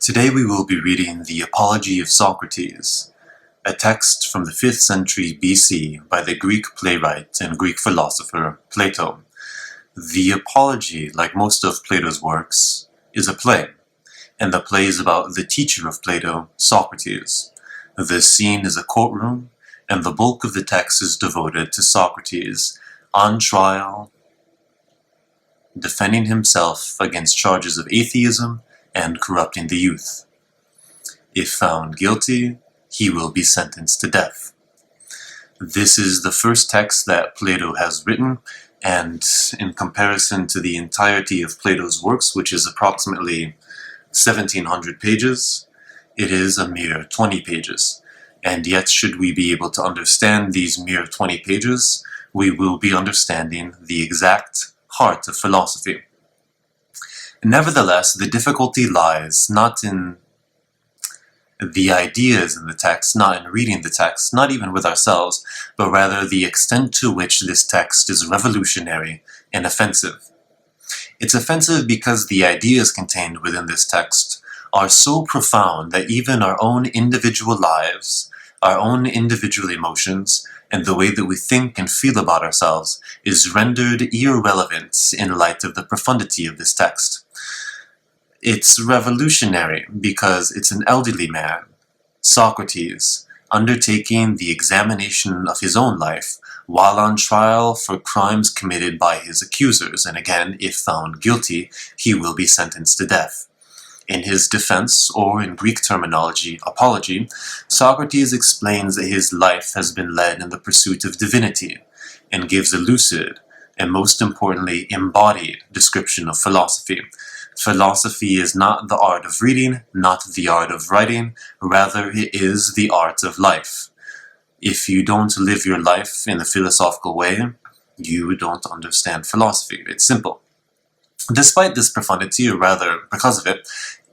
Today we will be reading the Apology of Socrates, a text from the 5th century BC by the Greek playwright and Greek philosopher Plato. The Apology, like most of Plato's works, is a play, and the play is about the teacher of Plato, Socrates. The scene is a courtroom, and the bulk of the text is devoted to Socrates on trial, defending himself against charges of atheism and corrupting the youth. If found guilty, he will be sentenced to death. This is the first text that Plato has written, and in comparison to the entirety of Plato's works, which is approximately 1700 pages, it is a mere 20 pages. And yet, should we be able to understand these mere 20 pages, we will be understanding the exact heart of philosophy. Nevertheless, the difficulty lies not in the ideas in the text, not in reading the text, not even with ourselves, but rather the extent to which this text is revolutionary and offensive. It's offensive because the ideas contained within this text are so profound that even our own individual lives, our own individual emotions, and the way that we think and feel about ourselves is rendered irrelevant in light of the profundity of this text. It's revolutionary because it's an elderly man, Socrates, undertaking the examination of his own life while on trial for crimes committed by his accusers, and again, if found guilty, he will be sentenced to death. In his defense, or in Greek terminology, apology, Socrates explains that his life has been led in the pursuit of divinity, and gives a lucid, and most importantly, embodied description of philosophy. Philosophy is not the art of reading, not the art of writing, rather it is the art of life. If you don't live your life in a philosophical way, you don't understand philosophy. It's simple. Despite this profundity, or rather because of it,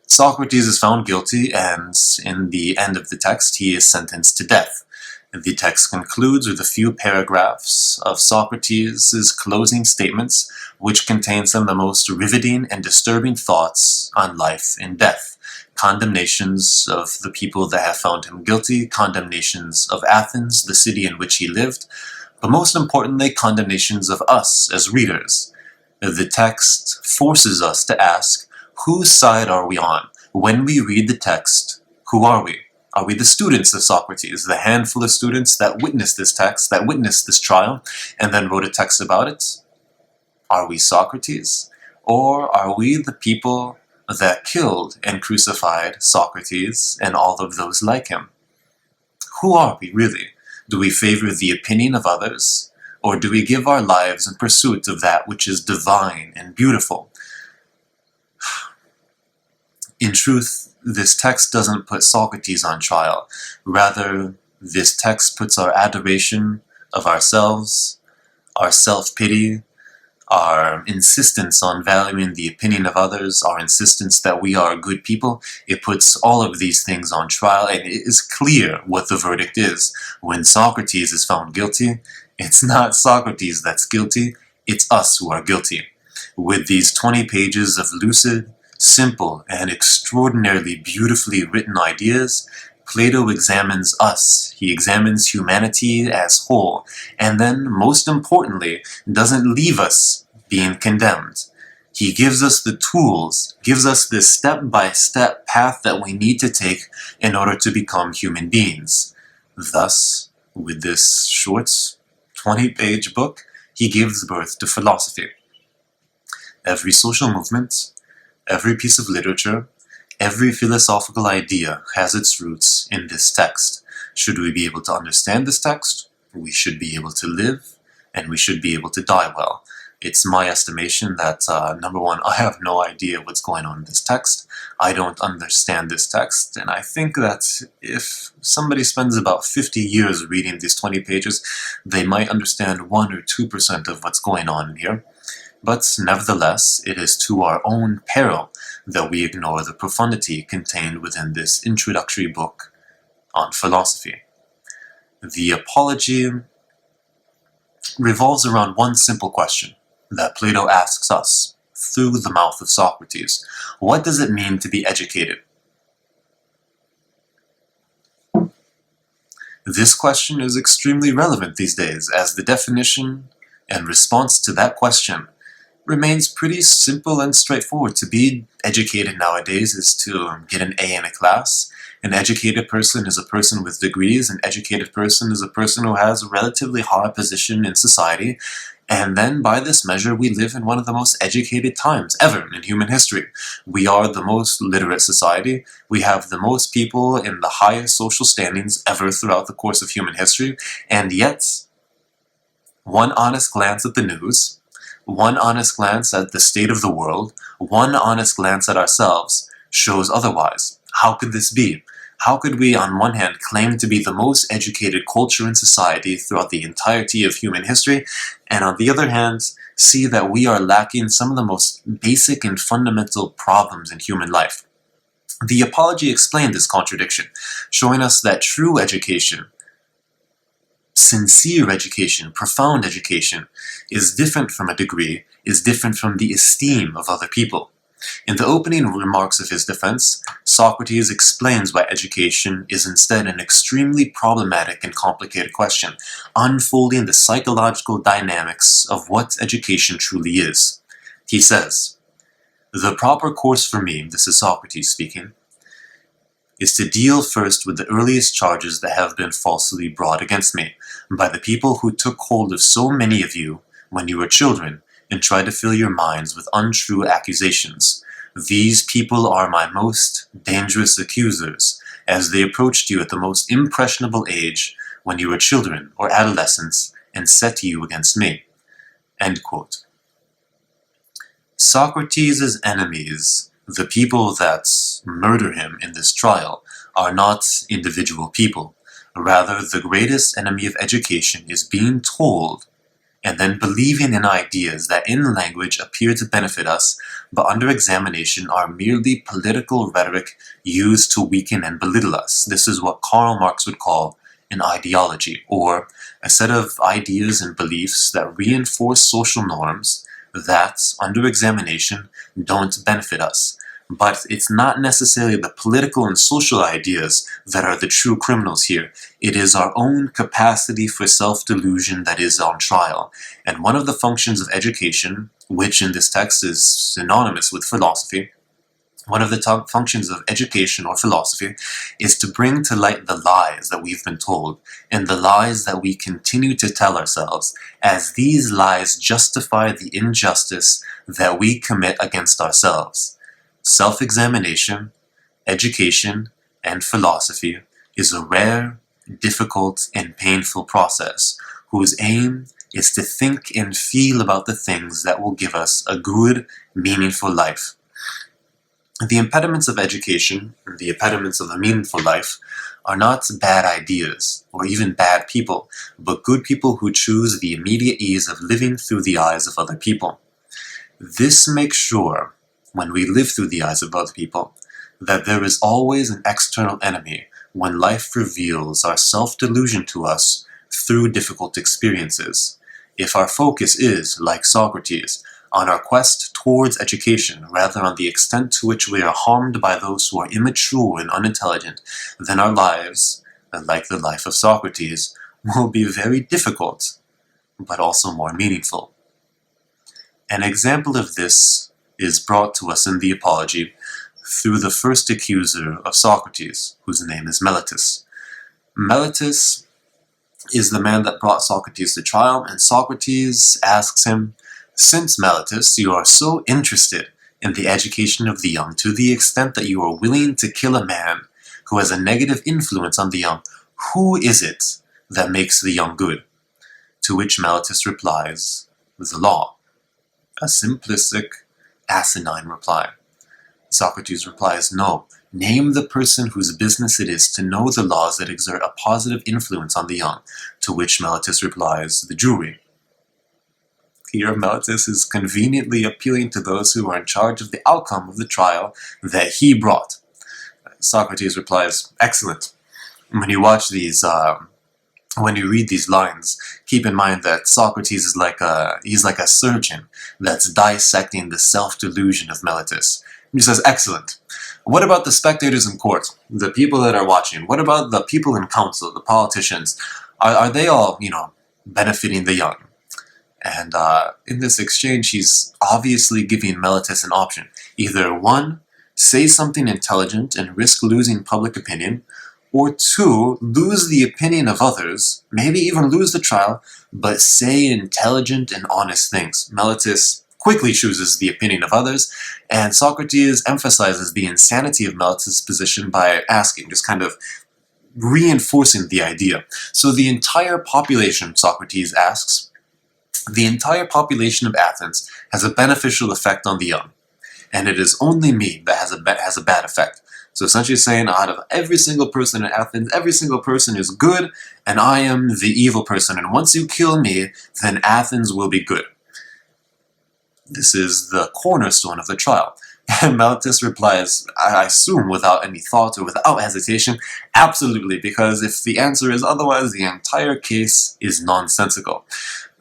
Socrates is found guilty, and in the end of the text he is sentenced to death. The text concludes with a few paragraphs of Socrates' closing statements, which contain some of the most riveting and disturbing thoughts on life and death. Condemnations of the people that have found him guilty, condemnations of Athens, the city in which he lived, but most importantly, condemnations of us as readers. The text forces us to ask, whose side are we on? When we read the text, who are we? Are we the students of Socrates, the handful of students that witnessed this text, that witnessed this trial, and then wrote a text about it? Are we Socrates? Or are we the people that killed and crucified Socrates and all of those like him? Who are we really? Do we favor the opinion of others? Or do we give our lives in pursuit of that which is divine and beautiful? In truth, this text doesn't put Socrates on trial. Rather, this text puts our adoration of ourselves, our self-pity, our insistence on valuing the opinion of others, our insistence that we are good people. It puts all of these things on trial, and it is clear what the verdict is. When Socrates is found guilty, it's not Socrates that's guilty, it's us who are guilty. With these 20 pages of lucid, simple, and extraordinarily beautifully written ideas, Plato examines us. He examines humanity as whole, and then, most importantly, doesn't leave us being condemned. He gives us the tools, gives us this step-by-step path that we need to take in order to become human beings. Thus, with this short 20-page book, he gives birth to philosophy. Every social movement, every piece of literature, every philosophical idea has its roots in this text. Should we be able to understand this text, we should be able to live, and we should be able to die well. It's my estimation that, number one, I have no idea what's going on in this text. I don't understand this text, and I think that if somebody spends about 50 years reading these 20 pages, they might understand 1 or 2% of what's going on here. But nevertheless, it is to our own peril that we ignore the profundity contained within this introductory book on philosophy. The Apology revolves around one simple question that Plato asks us through the mouth of Socrates. What does it mean to be educated? This question is extremely relevant these days, as the definition and response to that question remains pretty simple and straightforward. To be educated nowadays is to get an A in a class. An educated person is a person with degrees. An educated person is a person who has a relatively high position in society. And then, by this measure, we live in one of the most educated times ever in human history. We are the most literate society. We have the most people in the highest social standings ever throughout the course of human history. And yet, one honest glance at the news, one honest glance at the state of the world, one honest glance at ourselves shows otherwise. How could this be? How could we, on one hand, claim to be the most educated culture in society throughout the entirety of human history, and on the other hand, see that we are lacking some of the most basic and fundamental problems in human life? The Apology explained this contradiction, showing us that true education, sincere education, profound education, is different from a degree, is different from the esteem of other people. In the opening remarks of his defense, Socrates explains why education is instead an extremely problematic and complicated question, unfolding the psychological dynamics of what education truly is. He says, "The proper course for me," this is Socrates speaking, "is to deal first with the earliest charges that have been falsely brought against me, by the people who took hold of so many of you when you were children, and tried to fill your minds with untrue accusations. These people are my most dangerous accusers, as they approached you at the most impressionable age, when you were children or adolescents, and set you against me." End quote. Socrates' enemies, the people that murder him in this trial, are not individual people. Rather, the greatest enemy of education is being told and then believing in ideas that in language appear to benefit us, but under examination are merely political rhetoric used to weaken and belittle us. This is what Karl Marx would call an ideology, or a set of ideas and beliefs that reinforce social norms that, under examination, don't benefit us. But it's not necessarily the political and social ideas that are the true criminals here. It is our own capacity for self-delusion that is on trial. And one of the functions of education, which in this text is synonymous with philosophy, one of the functions of education or philosophy is to bring to light the lies that we've been told, and the lies that we continue to tell ourselves, as these lies justify the injustice that we commit against ourselves. Self-examination, education, and philosophy is a rare, difficult, and painful process, whose aim is to think and feel about the things that will give us a good, meaningful life. The impediments of education, or the impediments of a meaningful life, are not bad ideas, or even bad people, but good people who choose the immediate ease of living through the eyes of other people. This makes sure, when we live through the eyes of other people, that there is always an external enemy when life reveals our self-delusion to us through difficult experiences. If our focus is, like Socrates, on our quest towards education rather on the extent to which we are harmed by those who are immature and unintelligent, then our lives, like the life of Socrates, will be very difficult, but also more meaningful. An example of this is brought to us in the Apology through the first accuser of Socrates, whose name is Meletus. Meletus is the man that brought Socrates to trial, and Socrates asks him, "Since, Meletus, you are so interested in the education of the young to the extent that you are willing to kill a man who has a negative influence on the young, who is it that makes the young good?" To which Meletus replies, "The law." A simplistic, asinine reply. Socrates replies, "No, name the person whose business it is to know the laws that exert a positive influence on the young." To which Meletus replies, "The jury." Here Meletus is conveniently appealing to those who are in charge of the outcome of the trial that he brought. Socrates replies, "Excellent. When you watch these when you read these lines, keep in mind that Socrates is he's like a surgeon that's dissecting the self-delusion of Meletus. He says, excellent. What about the spectators in court, the people that are watching? What about the people in council, the politicians? Are they all, benefiting the young? And in this exchange, he's obviously giving Meletus an option. Either one, say something intelligent and risk losing public opinion, or two, lose the opinion of others, maybe even lose the trial, but say intelligent and honest things. Meletus quickly chooses the opinion of others, and Socrates emphasizes the insanity of Meletus' position by asking, just kind of reinforcing the idea. So the entire population, Socrates asks, the entire population of Athens has a beneficial effect on the young, and it is only me that has a bad effect. So essentially saying, out of every single person in Athens, every single person is good, and I am the evil person, and once you kill me, then Athens will be good. This is the cornerstone of the trial. And Meletus replies, I assume without any thought or without hesitation, absolutely, because if the answer is otherwise, the entire case is nonsensical.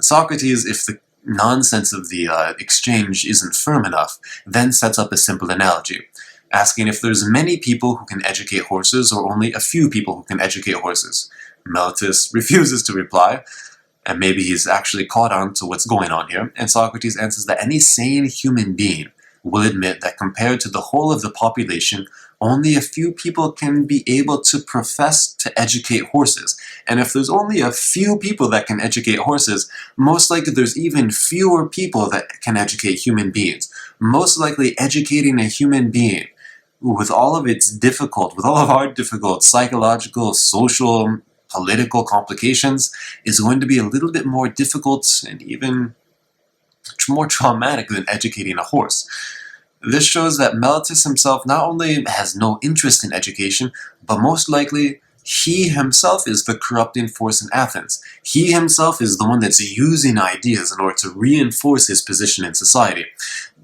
Socrates, if the nonsense of the exchange isn't firm enough, then sets up a simple analogy, asking if there's many people who can educate horses or only a few people who can educate horses. Meletus refuses to reply, and maybe he's actually caught on to what's going on here, and Socrates answers that any sane human being will admit that compared to the whole of the population, only a few people can be able to profess to educate horses. And if there's only a few people that can educate horses, most likely there's even fewer people that can educate human beings. Most likely educating a human being with all of our difficult psychological, social, political complications is going to be a little bit more difficult and even more traumatic than educating a horse. This shows that Meletus himself not only has no interest in education, but most likely he himself is the corrupting force in Athens. He himself is the one that's using ideas in order to reinforce his position in society.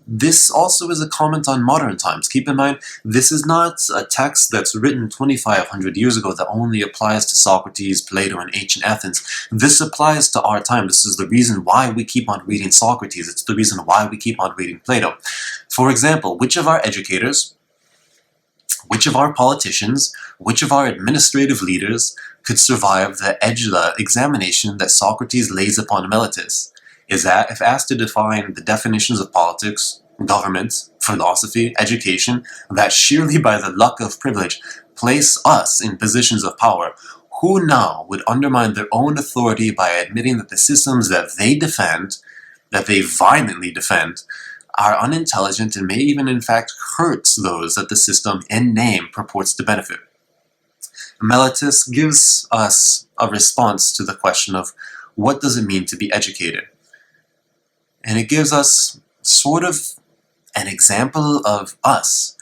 This also is a comment on modern times. Keep in mind, this is not a text that's written 2,500 years ago that only applies to Socrates, Plato, and ancient Athens. This applies to our time. This is the reason why we keep on reading Socrates. It's the reason why we keep on reading Plato. For example, which of our educators, which of our politicians, which of our administrative leaders could survive the examination that Socrates lays upon Meletus? Is that, if asked to define the definitions of politics, government, philosophy, education, that sheerly by the luck of privilege place us in positions of power, who now would undermine their own authority by admitting that the systems that they defend, that they violently defend, are unintelligent and may even in fact hurt those that the system in name purports to benefit? Meletus gives us a response to the question of what does it mean to be educated? And it gives us sort of an example of us.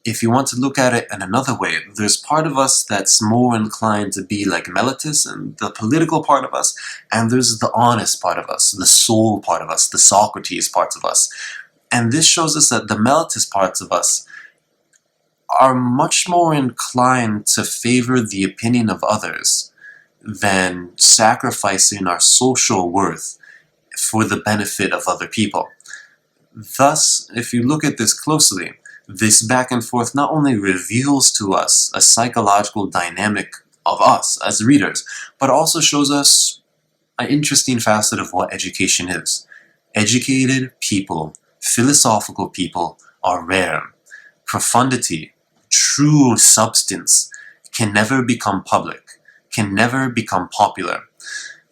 If you want to look at it in another way, there's part of us that's more inclined to be like Meletus and the political part of us, and there's the honest part of us, the soul part of us, the Socrates parts of us. And this shows us that the Meletus parts of us are much more inclined to favor the opinion of others than sacrificing our social worth for the benefit of other people. Thus, if you look at this closely, this back and forth not only reveals to us a psychological dynamic of us as readers, but also shows us an interesting facet of what education is. Educated people, philosophical people, are rare. Profundity, true substance, can never become public, can never become popular.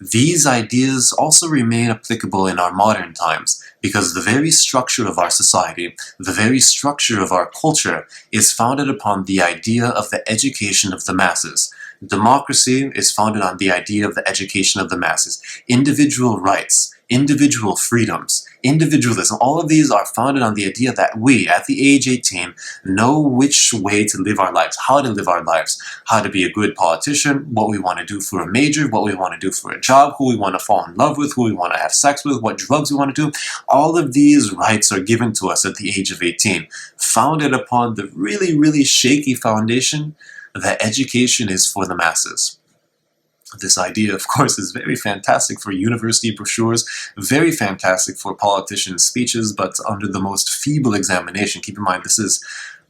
These ideas also remain applicable in our modern times because the very structure of our society, the very structure of our culture, is founded upon the idea of the education of the masses. Democracy is founded on the idea of the education of the masses. Individual rights, individual freedoms, individualism, all of these are founded on the idea that we, at the age 18, know which way to live our lives, how to live our lives, how to be a good politician, what we want to do for a major, what we want to do for a job, who we want to fall in love with, who we want to have sex with, what drugs we want to do. All of these rights are given to us at the age of 18, founded upon the really, really shaky foundation that education is for the masses. This idea, of course, is very fantastic for university brochures, very fantastic for politicians' speeches, but under the most feeble examination. Keep in mind, this is,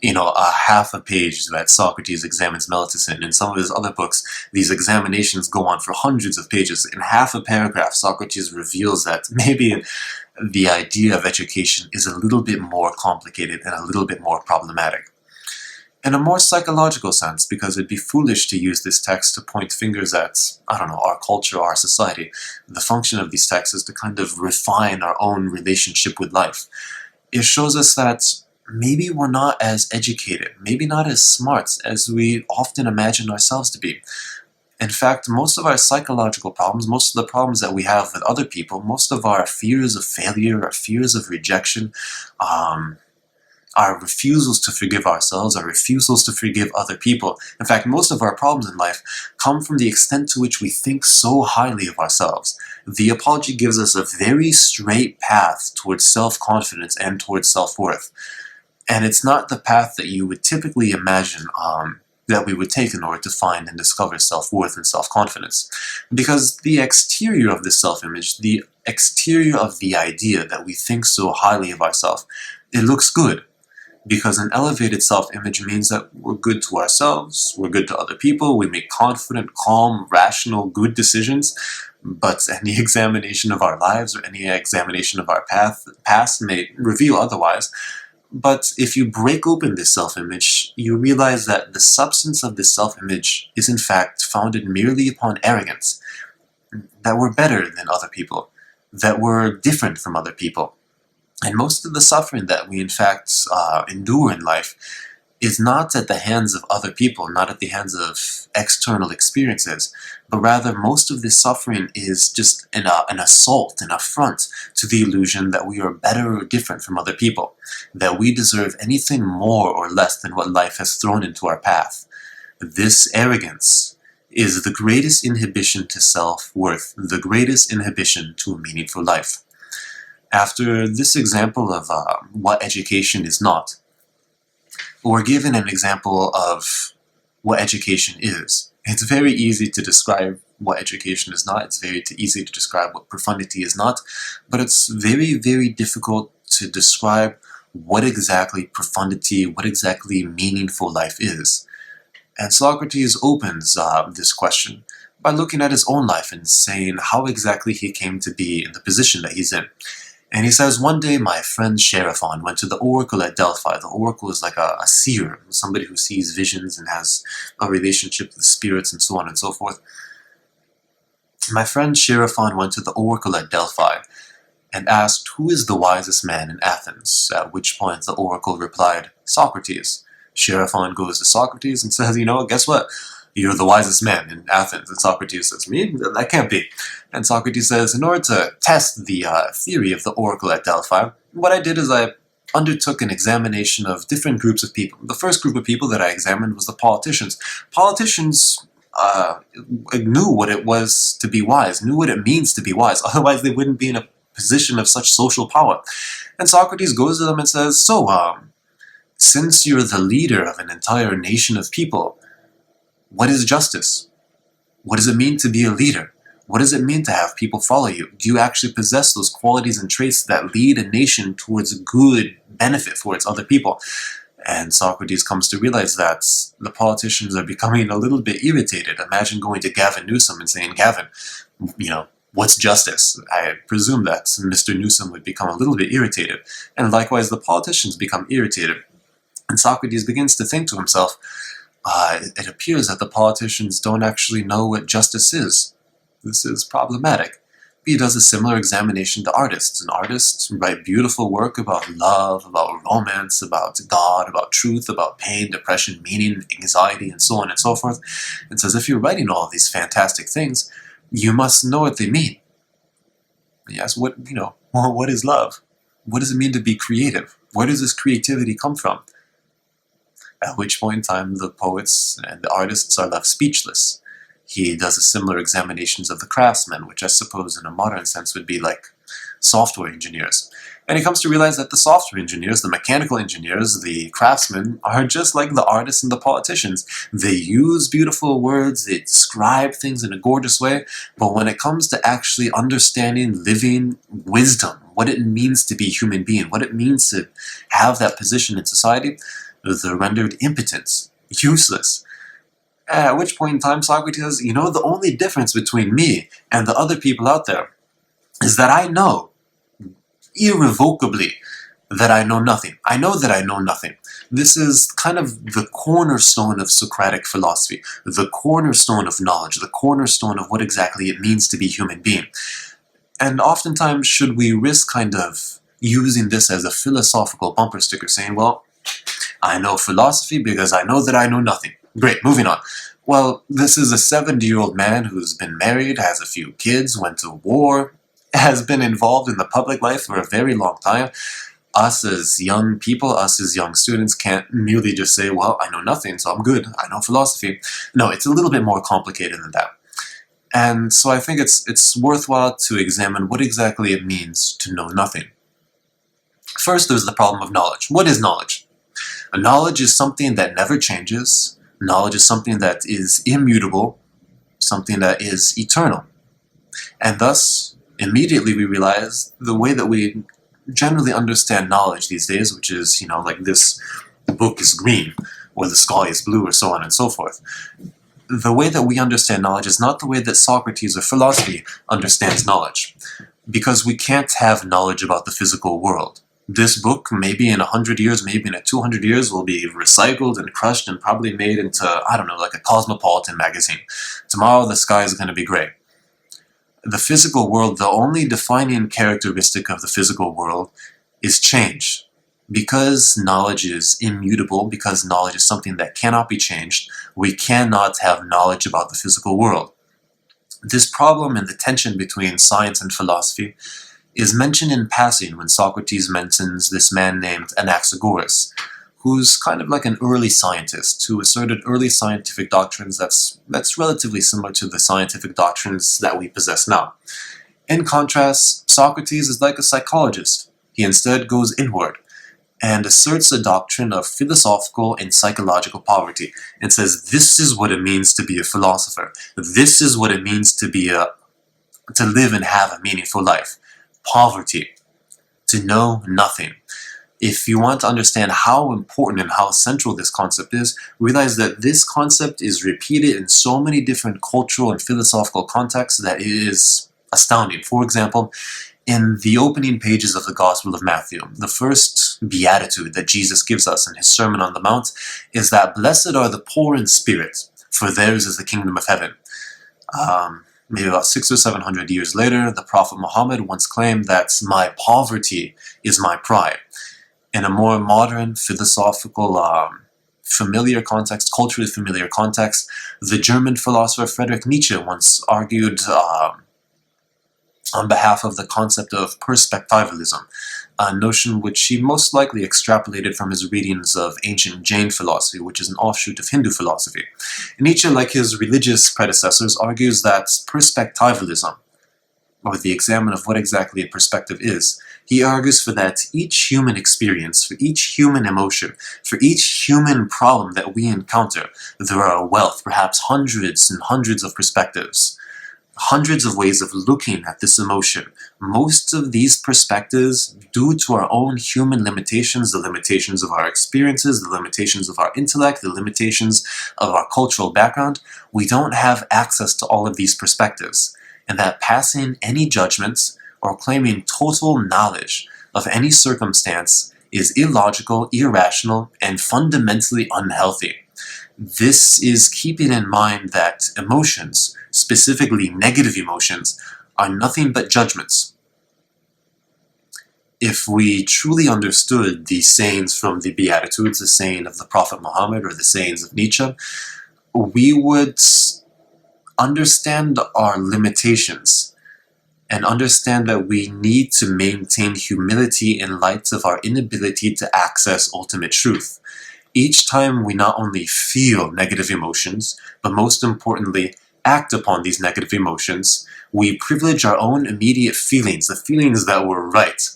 a half a page that Socrates examines Meletus in. In some of his other books, these examinations go on for hundreds of pages. In half a paragraph, Socrates reveals that maybe the idea of education is a little bit more complicated and a little bit more problematic. In a more psychological sense, because it'd be foolish to use this text to point fingers at, our culture, our society. The function of these texts is to kind of refine our own relationship with life. It shows us that maybe we're not as educated, maybe not as smart as we often imagine ourselves to be. In fact, most of our psychological problems, most of the problems that we have with other people, most of our fears of failure, our fears of rejection, our refusals to forgive ourselves, our refusals to forgive other people. In fact, most of our problems in life come from the extent to which we think so highly of ourselves. The Apology gives us a very straight path towards self-confidence and towards self-worth. And it's not the path that you would typically imagine that we would take in order to find and discover self-worth and self-confidence. Because the exterior of this self-image, the exterior of the idea that we think so highly of ourselves, it looks good. Because an elevated self-image means that we're good to ourselves, we're good to other people, we make confident, calm, rational, good decisions. But any examination of our lives or any examination of our past may reveal otherwise. But if you break open this self-image, you realize that the substance of this self-image is in fact founded merely upon arrogance. That we're better than other people, that we're different from other people. And most of the suffering that we in fact endure in life is not at the hands of other people, not at the hands of external experiences, but rather most of this suffering is just an assault, an affront to the illusion that we are better or different from other people, that we deserve anything more or less than what life has thrown into our path. This arrogance is the greatest inhibition to self-worth, the greatest inhibition to a meaningful life. After this example of what education is not, we're given an example of what education is. It's very easy to describe what education is not. It's very easy to describe what profundity is not. But it's very, very difficult to describe what exactly profundity, what exactly meaningful life is. And Socrates opens this question by looking at his own life and saying how exactly he came to be in the position that he's in. And he says, one day my friend Sheriphon went to the oracle at Delphi. The oracle is like a seer, somebody who sees visions and has a relationship with spirits and so on and so forth. My friend Sheriphon went to the oracle at Delphi and asked, who is the wisest man in Athens? At which point the oracle replied, Socrates. Sheriphon goes to Socrates and says, guess what? You're the wisest man in Athens. And Socrates says, me? That can't be. And Socrates says, in order to test the theory of the oracle at Delphi, what I did is I undertook an examination of different groups of people. The first group of people that I examined was the politicians. Politicians knew what it was to be wise, knew what it means to be wise. Otherwise, they wouldn't be in a position of such social power. And Socrates goes to them and says, so, since you're the leader of an entire nation of people, what is justice? What does it mean to be a leader? What does it mean to have people follow you? Do you actually possess those qualities and traits that lead a nation towards good benefit for its other people? And Socrates comes to realize that the politicians are becoming a little bit irritated. Imagine going to Gavin Newsom and saying, Gavin, what's justice? I presume that Mr. Newsom would become a little bit irritated. And likewise, the politicians become irritated. And Socrates begins to think to himself, it appears that the politicians don't actually know what justice is. This is problematic. He does a similar examination to artists. And artists write beautiful work about love, about romance, about God, about truth, about pain, depression, meaning, anxiety, and so on and so forth. And says, if you're writing all of these fantastic things, you must know what they mean. He asks, what is love? What does it mean to be creative? Where does this creativity come from? At which point in time the poets and the artists are left speechless. He does a similar examinations of the craftsmen, which I suppose in a modern sense would be like software engineers. And he comes to realize that the software engineers, the mechanical engineers, the craftsmen are just like the artists and the politicians. They use beautiful words, they describe things in a gorgeous way, but when it comes to actually understanding living wisdom, what it means to be a human being, what it means to have that position in society, they're rendered impotent, useless. At which point in time Socrates says, the only difference between me and the other people out there is that I know irrevocably that I know nothing. I know that I know nothing. This is kind of the cornerstone of Socratic philosophy, the cornerstone of knowledge, the cornerstone of what exactly it means to be a human being. And oftentimes, should we risk kind of using this as a philosophical bumper sticker, saying, well, I know philosophy because I know that I know nothing. Great, moving on. Well, this is a 70-year-old man who's been married, has a few kids, went to war, has been involved in the public life for a very long time. Us as young people, us as young students can't merely just say, well, I know nothing, so I'm good. I know philosophy. No, it's a little bit more complicated than that. And so I think it's worthwhile to examine what exactly it means to know nothing. First, there's the problem of knowledge. What is knowledge? Knowledge is something that never changes. Knowledge is something that is immutable, something that is eternal. And thus, immediately we realize the way that we generally understand knowledge these days, which is, like this book is green, or the sky is blue, or so on and so forth. The way that we understand knowledge is not the way that Socrates or philosophy understands knowledge, because we can't have knowledge about the physical world. This book, maybe in 100 years, maybe in 200 years, will be recycled and crushed and probably made into, like a cosmopolitan magazine. Tomorrow the sky is going to be gray. The physical world, the only defining characteristic of the physical world is change. Because knowledge is immutable, because knowledge is something that cannot be changed, we cannot have knowledge about the physical world. This problem and the tension between science and philosophy is mentioned in passing when Socrates mentions this man named Anaxagoras, who's kind of like an early scientist who asserted early scientific doctrines that's relatively similar to the scientific doctrines that we possess now. In contrast, Socrates is like a psychologist. He instead goes inward and asserts a doctrine of philosophical and psychological poverty and says this is what it means to be a philosopher. This is what it means to live and have a meaningful life. Poverty. To know nothing. If you want to understand how important and how central this concept is, realize that this concept is repeated in so many different cultural and philosophical contexts that it is astounding. For example, in the opening pages of the Gospel of Matthew, the first beatitude that Jesus gives us in his Sermon on the Mount is that blessed are the poor in spirit, for theirs is the kingdom of heaven. Maybe about 600 or 700 years later, the Prophet Muhammad once claimed that my poverty is my pride. In a more modern, philosophical, familiar context, culturally familiar context, the German philosopher Friedrich Nietzsche once argued on behalf of the concept of perspectivalism, a notion which he most likely extrapolated from his readings of ancient Jain philosophy, which is an offshoot of Hindu philosophy. Nietzsche, like his religious predecessors, argues that perspectivalism, or the examination of what exactly a perspective is, he argues for that each human experience, for each human emotion, for each human problem that we encounter, there are a wealth, perhaps hundreds and hundreds of perspectives, hundreds of ways of looking at this emotion. Most of these perspectives, due to our own human limitations, the limitations of our experiences, the limitations of our intellect, the limitations of our cultural background, we don't have access to all of these perspectives. And that passing any judgments or claiming total knowledge of any circumstance is illogical, irrational, and fundamentally unhealthy. This is keeping in mind that emotions, specifically negative emotions, are nothing but judgments. If we truly understood the sayings from the Beatitudes, the saying of the Prophet Muhammad or the sayings of Nietzsche, we would understand our limitations and understand that we need to maintain humility in light of our inability to access ultimate truth. Each time we not only feel negative emotions, but most importantly, act upon these negative emotions, we privilege our own immediate feelings, the feelings that were right.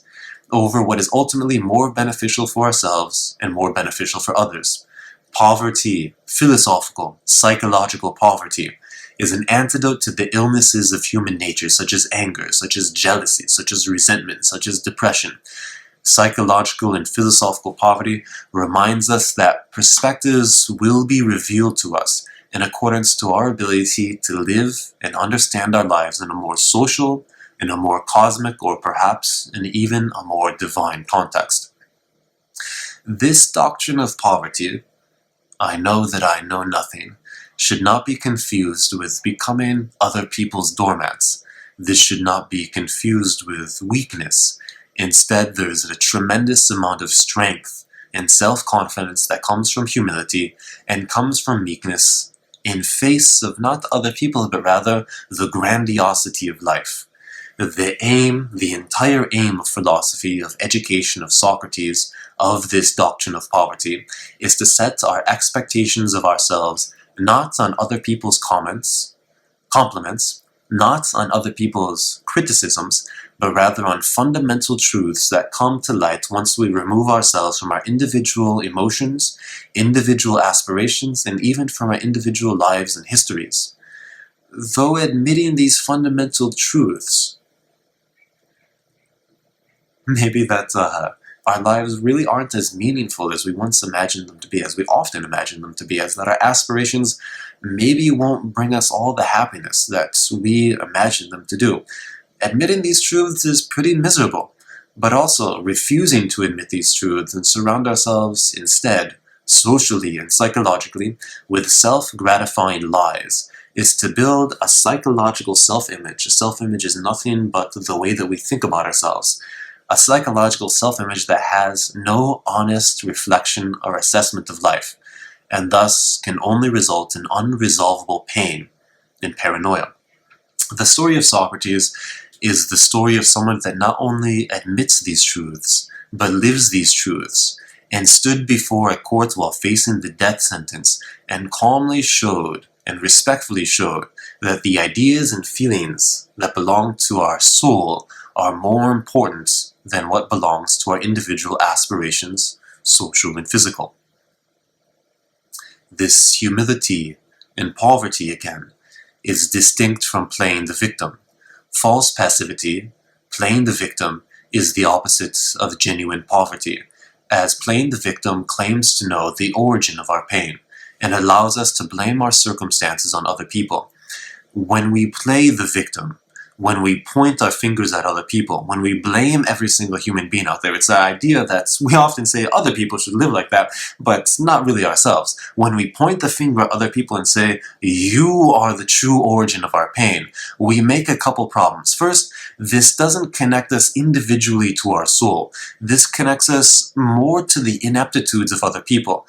over what is ultimately more beneficial for ourselves and more beneficial for others. Poverty, philosophical, psychological poverty, is an antidote to the illnesses of human nature, such as anger, such as jealousy, such as resentment, such as depression. Psychological and philosophical poverty reminds us that perspectives will be revealed to us in accordance to our ability to live and understand our lives in a more social, in a more cosmic, or perhaps in even a more divine context. This doctrine of poverty, I know that I know nothing, should not be confused with becoming other people's doormats. This should not be confused with weakness. Instead, there is a tremendous amount of strength and self-confidence that comes from humility and comes from meekness in face of not other people, but rather the grandiosity of life. The entire aim of philosophy, of education, of Socrates, of this doctrine of poverty, is to set our expectations of ourselves not on other people's compliments, not on other people's criticisms, but rather on fundamental truths that come to light once we remove ourselves from our individual emotions, individual aspirations, and even from our individual lives and histories. Though admitting these fundamental truths, maybe that our lives really aren't as meaningful as we once imagined them to be, as we often imagine them to be, as that our aspirations maybe won't bring us all the happiness that we imagine them to do. Admitting these truths is pretty miserable, but also refusing to admit these truths and surround ourselves instead, socially and psychologically, with self-gratifying lies is to build a psychological self-image. A self-image is nothing but the way that we think about ourselves. A psychological self-image that has no honest reflection or assessment of life, and thus can only result in unresolvable pain and paranoia. The story of Socrates is the story of someone that not only admits these truths, but lives these truths, and stood before a court while facing the death sentence, and calmly showed and respectfully showed that the ideas and feelings that belong to our soul are more important than what belongs to our individual aspirations, social and physical. This humility and poverty, again, is distinct from playing the victim. False passivity, playing the victim, is the opposite of genuine poverty, as playing the victim claims to know the origin of our pain and allows us to blame our circumstances on other people. When we play the victim, when we point our fingers at other people, when we blame every single human being out there, it's the idea that we often say other people should live like that, but not really ourselves. When we point the finger at other people and say, you are the true origin of our pain, we make a couple problems. First, this doesn't connect us individually to our soul. This connects us more to the ineptitudes of other people.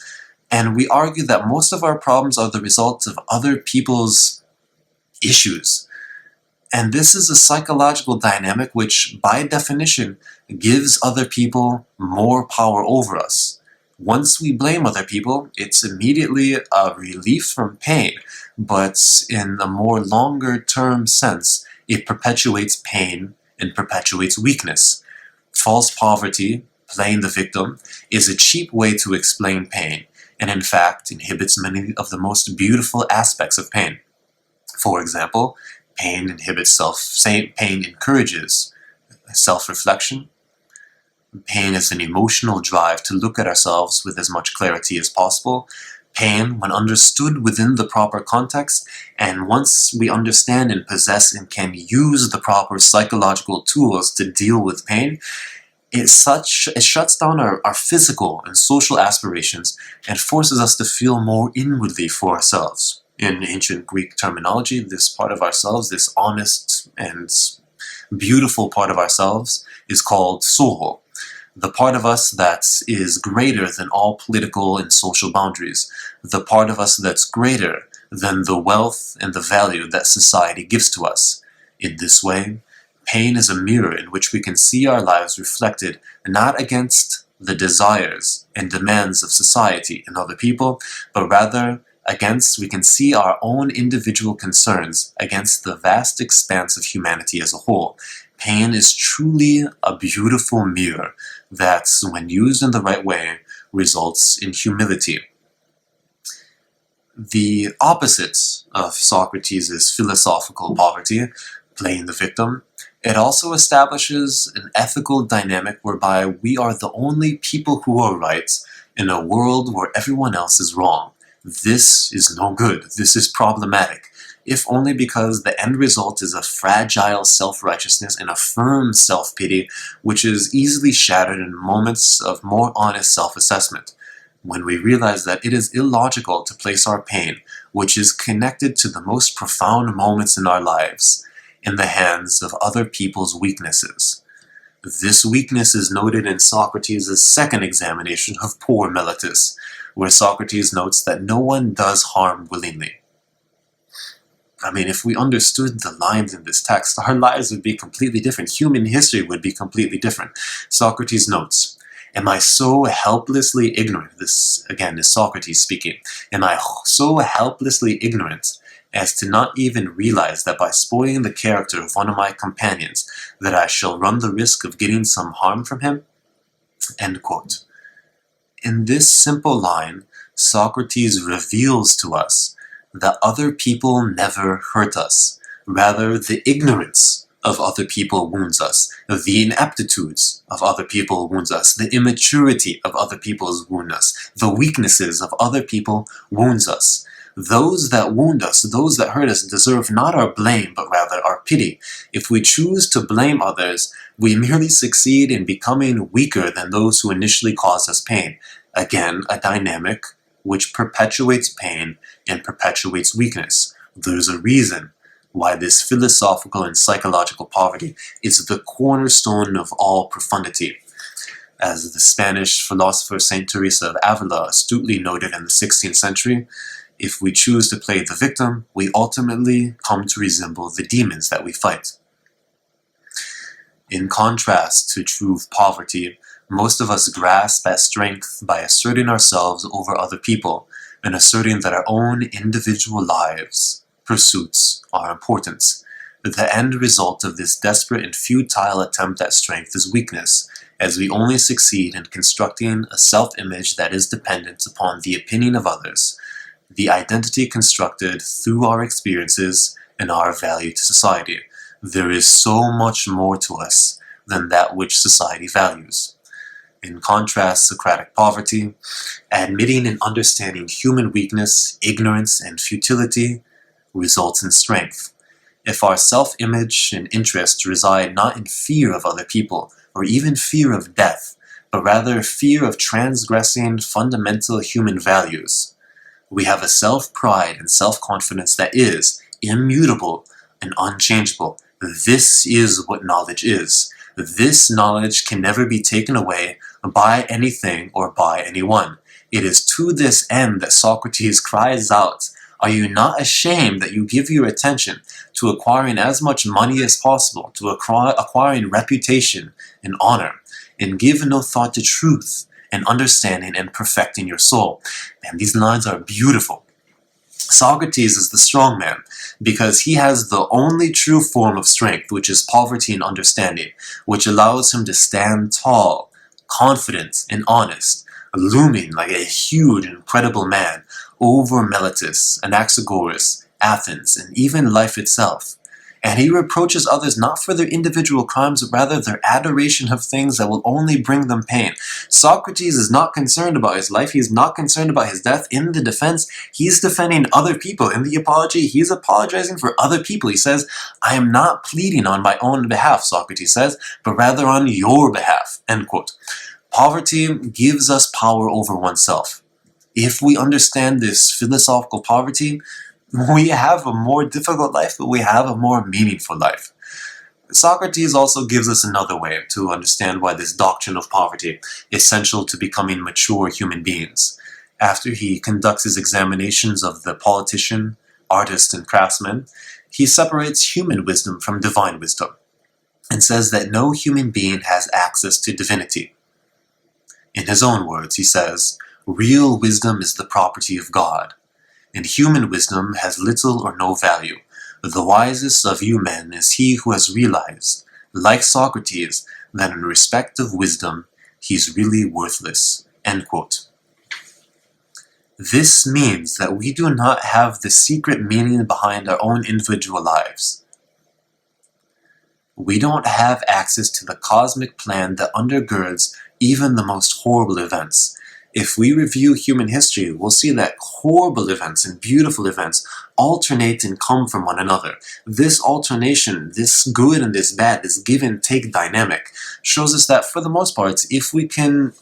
And we argue that most of our problems are the result of other people's issues. And this is a psychological dynamic which, by definition, gives other people more power over us. Once we blame other people, it's immediately a relief from pain, but in a more longer-term sense, it perpetuates pain and perpetuates weakness. False poverty, playing the victim, is a cheap way to explain pain, and in fact inhibits many of the most beautiful aspects of pain. For example, pain encourages self-reflection. Pain is an emotional drive to look at ourselves with as much clarity as possible. Pain, when understood within the proper context, and once we understand and possess and can use the proper psychological tools to deal with pain, it shuts down our physical and social aspirations and forces us to feel more inwardly for ourselves. In ancient Greek terminology, this part of ourselves, this honest and beautiful part of ourselves, is called soul. The part of us that is greater than all political and social boundaries. The part of us that's greater than the wealth and the value that society gives to us. In this way, pain is a mirror in which we can see our lives reflected not against the desires and demands of society and other people, but rather we can see our own individual concerns against the vast expanse of humanity as a whole. Pain is truly a beautiful mirror that, when used in the right way, results in humility. The opposite of Socrates' philosophical poverty, playing the victim, it also establishes an ethical dynamic whereby we are the only people who are right in a world where everyone else is wrong. This is no good. This is problematic, if only because the end result is a fragile self-righteousness and a firm self-pity, which is easily shattered in moments of more honest self-assessment, when we realize that it is illogical to place our pain, which is connected to the most profound moments in our lives, in the hands of other people's weaknesses. This weakness is noted in Socrates' second examination of poor Meletus, where Socrates notes that no one does harm willingly. I mean, if we understood the lines in this text, our lives would be completely different. Human history would be completely different. Socrates notes, "Am I so helplessly ignorant?" This, again, is Socrates speaking. "Am I so helplessly ignorant as to not even realize that by spoiling the character of one of my companions, that I shall run the risk of getting some harm from him?" End quote. In this simple line, Socrates reveals to us that other people never hurt us. Rather, the ignorance of other people wounds us. The ineptitudes of other people wounds us. The immaturity of other people wounds us. The weaknesses of other people wounds us. Those that wound us, those that hurt us, deserve not our blame, but rather our pity. If we choose to blame others, we merely succeed in becoming weaker than those who initially caused us pain. Again, a dynamic which perpetuates pain and perpetuates weakness. There's a reason why this philosophical and psychological poverty is the cornerstone of all profundity. As the Spanish philosopher Saint Teresa of Avila astutely noted in the 16th century, if we choose to play the victim, we ultimately come to resemble the demons that we fight. In contrast to true poverty, most of us grasp at strength by asserting ourselves over other people and asserting that our own individual lives, pursuits, are important. The end result of this desperate and futile attempt at strength is weakness, as we only succeed in constructing a self-image that is dependent upon the opinion of others, the identity constructed through our experiences and our value to society. There is so much more to us than that which society values. In contrast, Socratic poverty, admitting and understanding human weakness, ignorance, and futility, results in strength. If our self-image and interest reside not in fear of other people, or even fear of death, but rather fear of transgressing fundamental human values, we have a self-pride and self-confidence that is immutable and unchangeable. This is what knowledge is. This knowledge can never be taken away by anything or by anyone. It is to this end that Socrates cries out, "Are you not ashamed that you give your attention to acquiring as much money as possible, to acquiring reputation and honor, and give no thought to truth and understanding and perfecting your soul?" And these lines are beautiful. Socrates is the strong man because he has the only true form of strength, which is poverty and understanding, which allows him to stand tall, confident, and honest, looming like a huge, incredible man over Meletus, Anaxagoras, Athens, and even life itself. And he reproaches others not for their individual crimes, but rather their adoration of things that will only bring them pain. Socrates is not concerned about his life. He is not concerned about his death. In the defense, he's defending other people. In the apology, he's apologizing for other people. He says, "I am not pleading on my own behalf," Socrates says, "but rather on your behalf." End quote. Poverty gives us power over oneself. If we understand this philosophical poverty, we have a more difficult life, but we have a more meaningful life. Socrates also gives us another way to understand why this doctrine of poverty is essential to becoming mature human beings. After he conducts his examinations of the politician, artist, and craftsman, he separates human wisdom from divine wisdom, and says that no human being has access to divinity. In his own words, he says, "Real wisdom is the property of God, and human wisdom has little or no value. The wisest of you men is he who has realized like Socrates, that in respect of wisdom, he's really worthless. End quote. This means that we do not have the secret meaning behind our own individual lives. We don't have access to the cosmic plan that undergirds even the most horrible events. If we review human history, we'll see that horrible events and beautiful events alternate and come from one another. This alternation, this good and this bad, this give and take dynamic, shows us that for the most part, if we can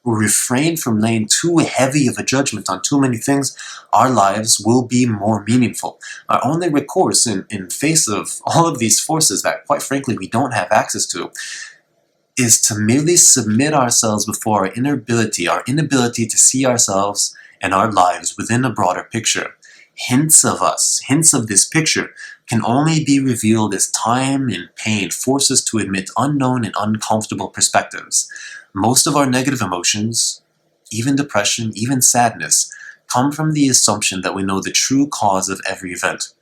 refrain from laying too heavy of a judgment on too many things, our lives will be more meaningful. Our only recourse in face of all of these forces that, quite frankly, we don't have access to, is to merely submit ourselves before our inability to see ourselves and our lives within a broader picture. Hints of us, hints of this picture, can only be revealed as time and pain force us to admit unknown and uncomfortable perspectives. Most of our negative emotions, even depression, even sadness, come from the assumption that we know the true cause of every event.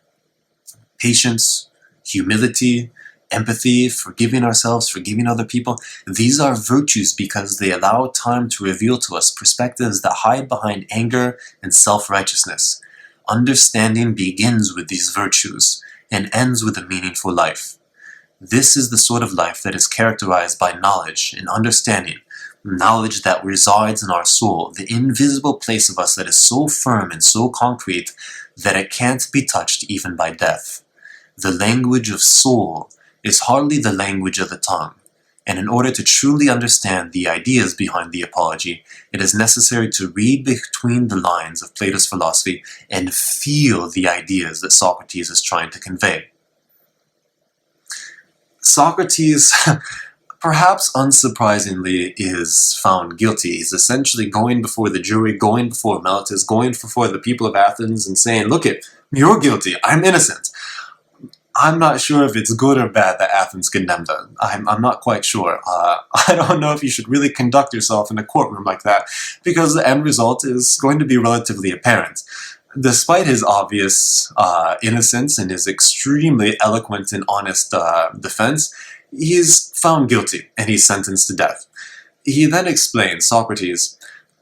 Patience, humility, empathy, forgiving ourselves, forgiving other people, these are virtues because they allow time to reveal to us perspectives that hide behind anger and self-righteousness. Understanding begins with these virtues and ends with a meaningful life. This is the sort of life that is characterized by knowledge and understanding, knowledge that resides in our soul, the invisible place of us that is so firm and so concrete that it can't be touched even by death. The language of soul is hardly the language of the tongue, and in order to truly understand the ideas behind the apology, it is necessary to read between the lines of Plato's philosophy and feel the ideas that Socrates is trying to convey. Socrates, perhaps unsurprisingly, is found guilty. He's essentially going before the jury, going before Meletus, going before the people of Athens and saying, look it, you're guilty, I'm innocent. I'm not sure if it's good or bad that Athens condemned him. I'm not quite sure. I don't know if you should really conduct yourself in a courtroom like that, because the end result is going to be relatively apparent. Despite his obvious innocence and his extremely eloquent and honest defense, he's found guilty and he's sentenced to death. He then explains, Socrates,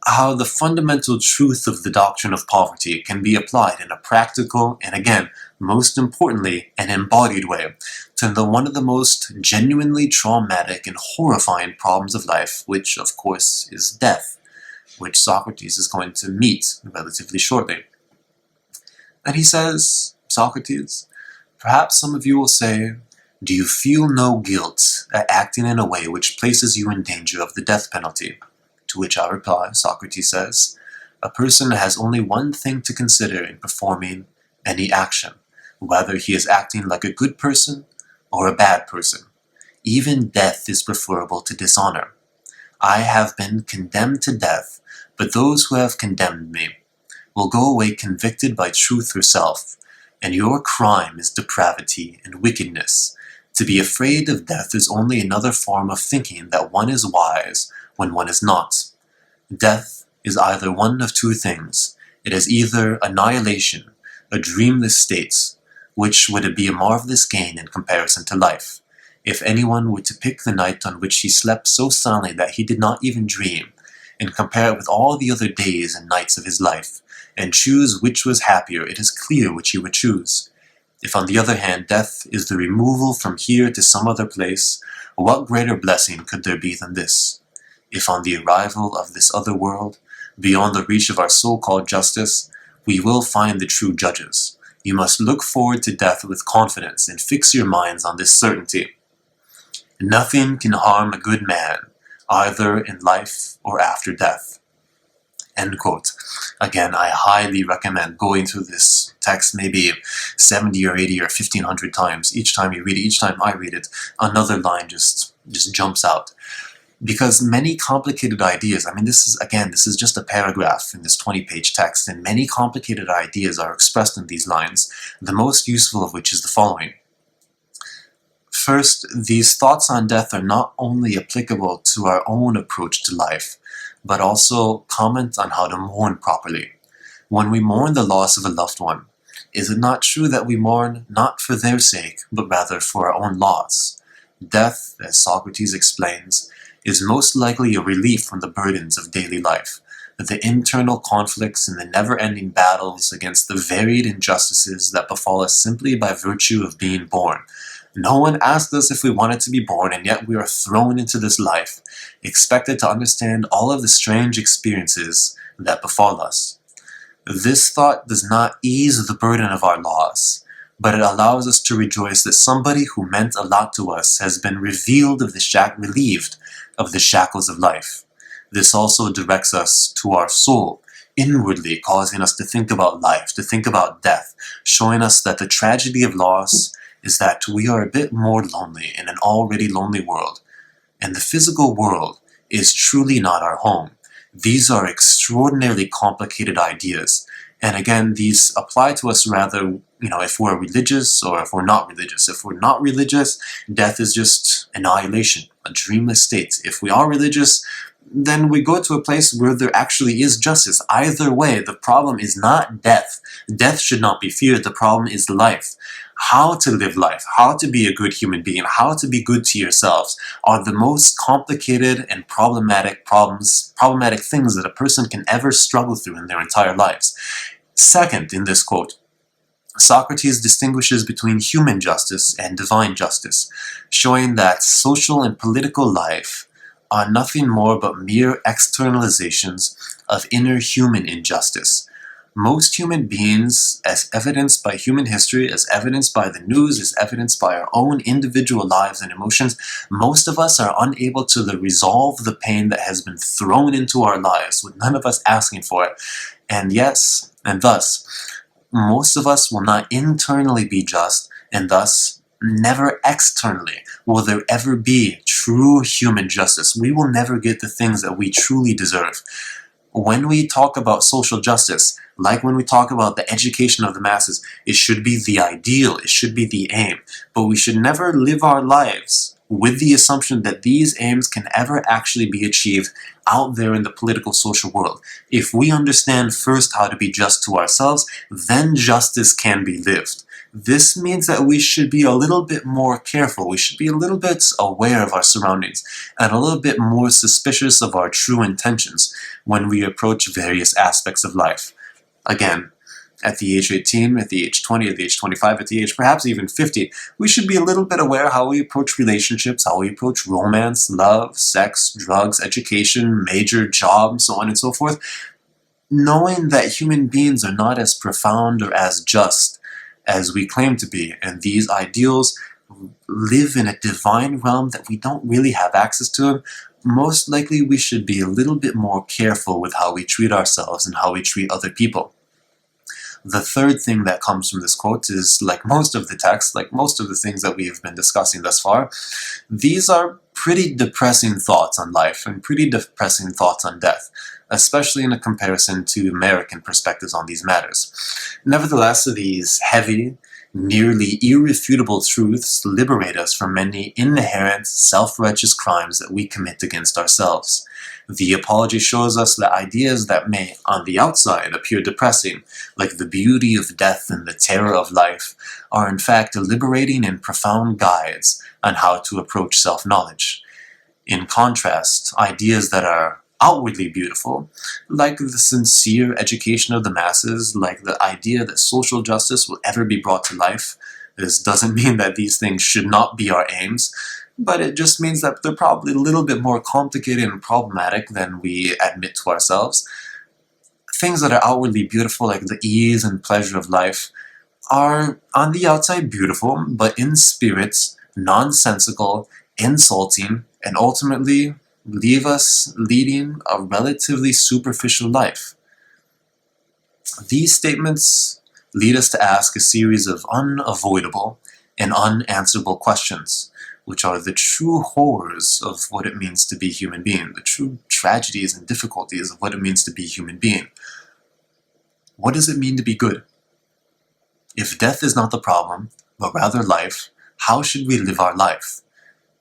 how the fundamental truth of the doctrine of poverty can be applied in a practical and, again, most importantly, an embodied way to one of the most genuinely traumatic and horrifying problems of life, which, of course, is death, which Socrates is going to meet relatively shortly. And he says, Socrates, perhaps some of you will say, do you feel no guilt at acting in a way which places you in danger of the death penalty? To which I reply, Socrates says, a person has only one thing to consider in performing any action, whether he is acting like a good person or a bad person. Even death is preferable to dishonor. I have been condemned to death, but those who have condemned me will go away convicted by truth herself, and your crime is depravity and wickedness. To be afraid of death is only another form of thinking that one is wise when one is not. Death is either one of two things. It is either annihilation, a dreamless state, which would be a marvelous gain in comparison to life. If anyone were to pick the night on which he slept so soundly that he did not even dream, and compare it with all the other days and nights of his life, and choose which was happier, it is clear which he would choose. If on the other hand death is the removal from here to some other place, what greater blessing could there be than this? If on the arrival of this other world, beyond the reach of our so-called justice, we will find the true judges, you must look forward to death with confidence and fix your minds on this certainty. Nothing can harm a good man, either in life or after death. End quote. Again, I highly recommend going through this text maybe 70 or 80 or 1,500 times. Each time you read it, each time I read it, another line just jumps out. Because many complicated ideas, this is just a paragraph in this 20-page text, and many complicated ideas are expressed in these lines, the most useful of which is the following. First, these thoughts on death are not only applicable to our own approach to life, but also comment on how to mourn properly. When we mourn the loss of a loved one, is it not true that we mourn not for their sake, but rather for our own loss? Death, as Socrates explains, is most likely a relief from the burdens of daily life, the internal conflicts and the never-ending battles against the varied injustices that befall us simply by virtue of being born. No one asked us if we wanted to be born, and yet we are thrown into this life, expected to understand all of the strange experiences that befall us. This thought does not ease the burden of our loss, but it allows us to rejoice that somebody who meant a lot to us has been relieved of the shackles of life. This also directs us to our soul, inwardly causing us to think about life, to think about death, showing us that the tragedy of loss is that we are a bit more lonely in an already lonely world, and the physical world is truly not our home. These are extraordinarily complicated ideas, and again, these apply to us rather, if we're religious or if we're not religious. If we're not religious, death is just annihilation, a dreamless state. If we are religious, then we go to a place where there actually is justice. Either way, the problem is not death. Death should not be feared. The problem is life. How to live life, how to be a good human being, how to be good to yourselves are the most complicated and problematic things that a person can ever struggle through in their entire lives. Second, in this quote, Socrates distinguishes between human justice and divine justice, showing that social and political life are nothing more but mere externalizations of inner human injustice. Most human beings, as evidenced by human history, as evidenced by the news, as evidenced by our own individual lives and emotions, most of us are unable to resolve the pain that has been thrown into our lives, with none of us asking for it. And thus, most of us will not internally be just, and thus, never externally will there ever be true human justice. We will never get the things that we truly deserve. When we talk about social justice, like when we talk about the education of the masses, it should be the ideal, it should be the aim, but we should never live our lives with the assumption that these aims can ever actually be achieved out there in the political social world. If we understand first how to be just to ourselves, then justice can be lived. This means that we should be a little bit more careful, we should be a little bit aware of our surroundings, and a little bit more suspicious of our true intentions when we approach various aspects of life. Again, at the age 18, at the age 20, at the age 25, at the age perhaps even 50, we should be a little bit aware how we approach relationships, how we approach romance, love, sex, drugs, education, major jobs, so on and so forth, knowing that human beings are not as profound or as just as we claim to be, and these ideals live in a divine realm that we don't really have access to. Most likely we should be a little bit more careful with how we treat ourselves and how we treat other people. The third thing that comes from this quote is, like most of the text, like most of the things that we have been discussing thus far, these are pretty depressing thoughts on life and pretty depressing thoughts on death, especially in a comparison to American perspectives on these matters. Nevertheless, these heavy, nearly irrefutable truths liberate us from many inherent, self-righteous crimes that we commit against ourselves. The Apology shows us that ideas that may, on the outside, appear depressing, like the beauty of death and the terror of life, are in fact liberating and profound guides on how to approach self-knowledge. In contrast, ideas that are outwardly beautiful, like the sincere education of the masses, like the idea that social justice will ever be brought to life. This doesn't mean that these things should not be our aims, but it just means that they're probably a little bit more complicated and problematic than we admit to ourselves. Things that are outwardly beautiful, like the ease and pleasure of life, are on the outside beautiful, but in spirit, nonsensical, insulting, and ultimately leave us leading a relatively superficial life. These statements lead us to ask a series of unavoidable and unanswerable questions, which are the true horrors of what it means to be a human being, the true tragedies and difficulties of what it means to be a human being. What does it mean to be good? If death is not the problem, but rather life, how should we live our life?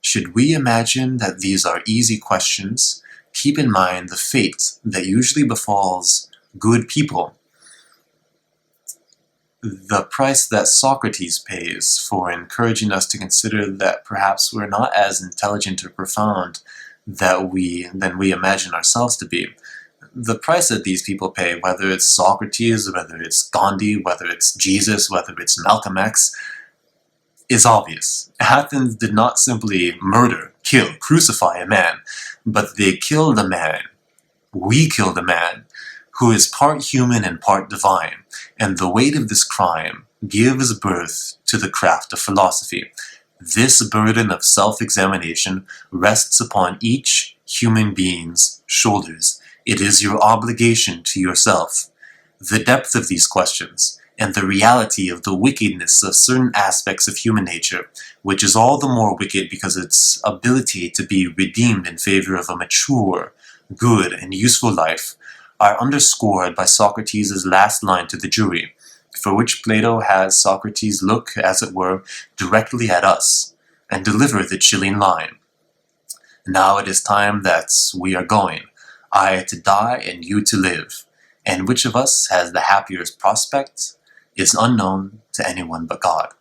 Should we imagine that these are easy questions? Keep in mind the fate that usually befalls good people. the price that Socrates pays for encouraging us to consider that perhaps we're not as intelligent or profound than we imagine ourselves to be. The price that these people pay, whether it's Socrates, whether it's Gandhi, whether it's Jesus, whether it's Malcolm X, is obvious. Athens did not simply murder, kill, crucify a man, but they killed a man. We killed a man who is part human and part divine, and the weight of this crime gives birth to the craft of philosophy. This burden of self-examination rests upon each human being's shoulders. It is your obligation to yourself. The depth of these questions, and the reality of the wickedness of certain aspects of human nature, which is all the more wicked because its ability to be redeemed in favor of a mature, good, and useful life, are underscored by Socrates' last line to the jury, for which Plato has Socrates look, as it were, directly at us, and deliver the chilling line. Now it is time that we are going, I to die and you to live, and which of us has the happier prospect is unknown to anyone but God.